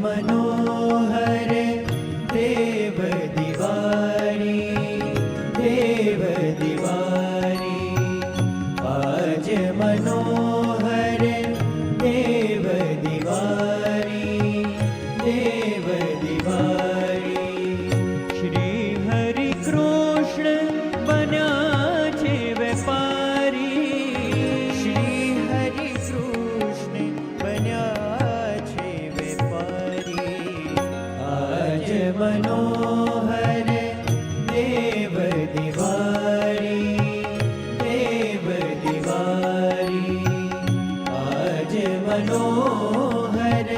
मनोहर देव दिवारी, देव दिवारी। आज मनोहर देव दिवारी, देव दिवारी। श्री हरि कृष्ण बन्या छे वेपारी, श्री हरि कृष्ण बन्या छे वेपारी। आज मनोहर देव दिवारी, देव दिवारी। आज मनोहर।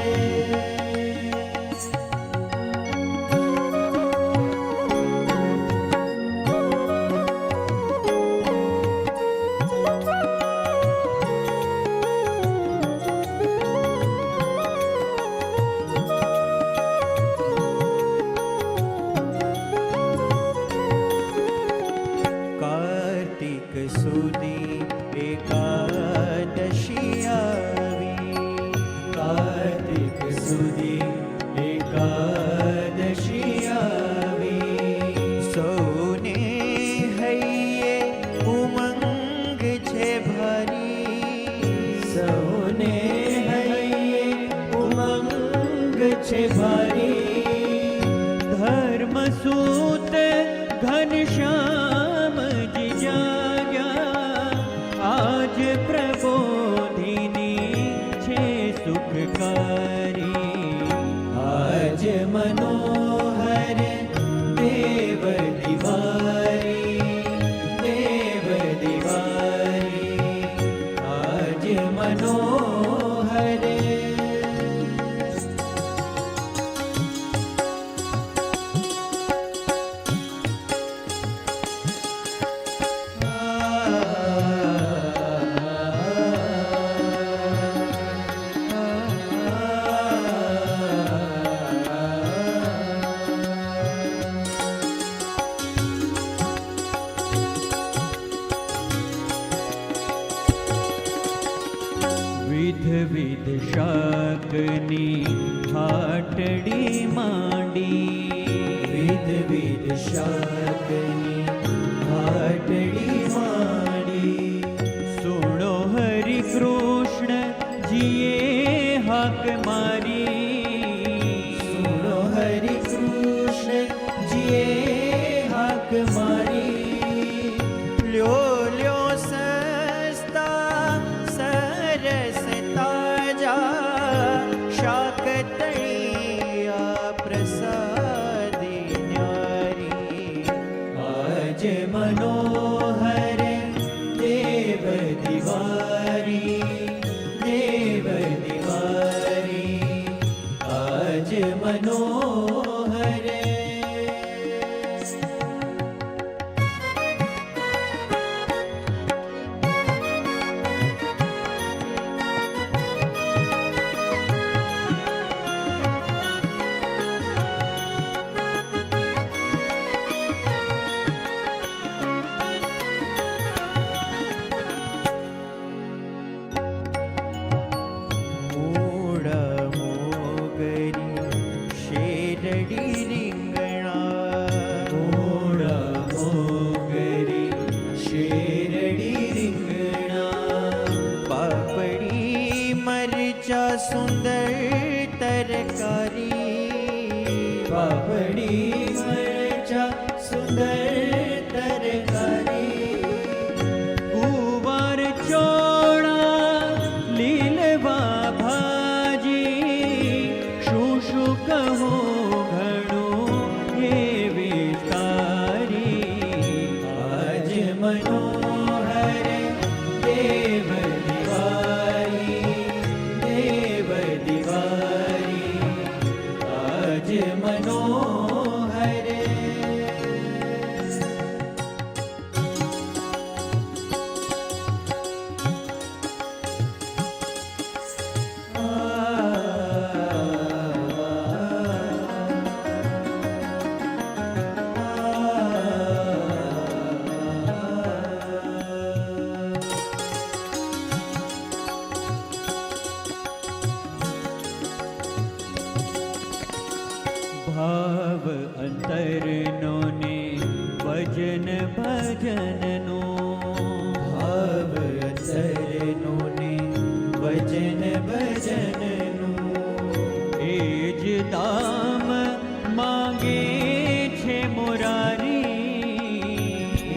कार्तिक सुदी एकादशी आवी, कार्तिक सुदी एकादशी आवी। सौने हૈયે उमंग छे भारी, सौने हૈયે उमंग छे भारी। धर्मसूत घनश्याम जी जाग्या, आज प्रबोधिनी छे सुखकारी। आज मनोहर देव दिवारी, देव दिवारी। आज मनोहर। विध विध शाकनी फाटड़ी मांडी, विध विध शाकनी फाटड़ी मांडी। सुनो हरि कृष्ण जिए हाक मारी, सुनो हरि कृष्ण जिए हाक मारी। ल्यो ल्यो सस्ता सरस ताजा, शाक तळिया प्रसादी न्यारी। आज मनोहर देव दिवारी, देव दिवारी। आज मनोहर। मूड़ा मोगरी शेरडी रिंगणा, मूड़ा मोगरी शेरडी रिंगणा। पापड़ी मरचा सुंदर तरकारी, पापड़ी मरचा सुंदर तरकारी। गुवार चोड़ा लीलवा भाजी, शू शू कहो घणो ये विस्तारी। आज मनोहर देव दिवारी, देव दिवारी। आज मनोहर। અવસરનો ને વચન ભજનનો. ભાવ અસરનો ને વચન ભજનનું. એ જ દામ માંગે છે મુરારી.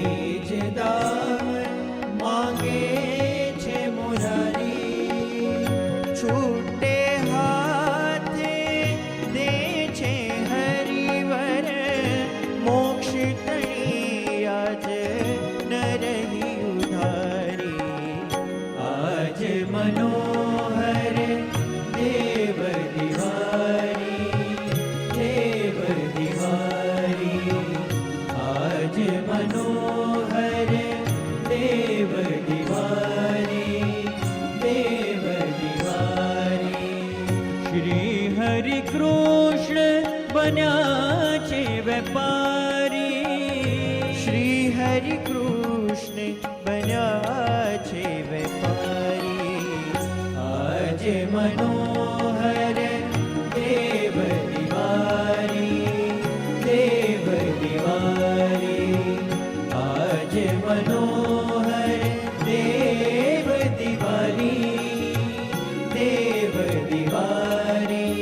એ જ દામ માંગે છે મુરારી. છૂટે હાથે દે છે હરિવર. મોક્ષ તણી આજ ન રહી ઉધારી. આજ મનોહર દેવ દિવારી, દેવ દિવારી. આજ મનોહર દેવ દિવારી, દેવ દિવારી. શ્રી હરિ કૃષ્ણ બન્યા છે વેપારી. શ્રી હરિ કૃષ્ણ બન્યા છે વેપારી. આજ મનોહર દેવ દિવારી, દેવ દિવારી. આજ મનોહર દેવ દિવારી, દેવ દિવારી.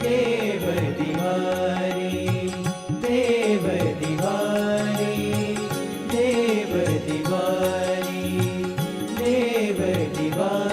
દેવ દિવારી, દેવ દિવારી. દેવ દિવારી, દેવ દિવારી.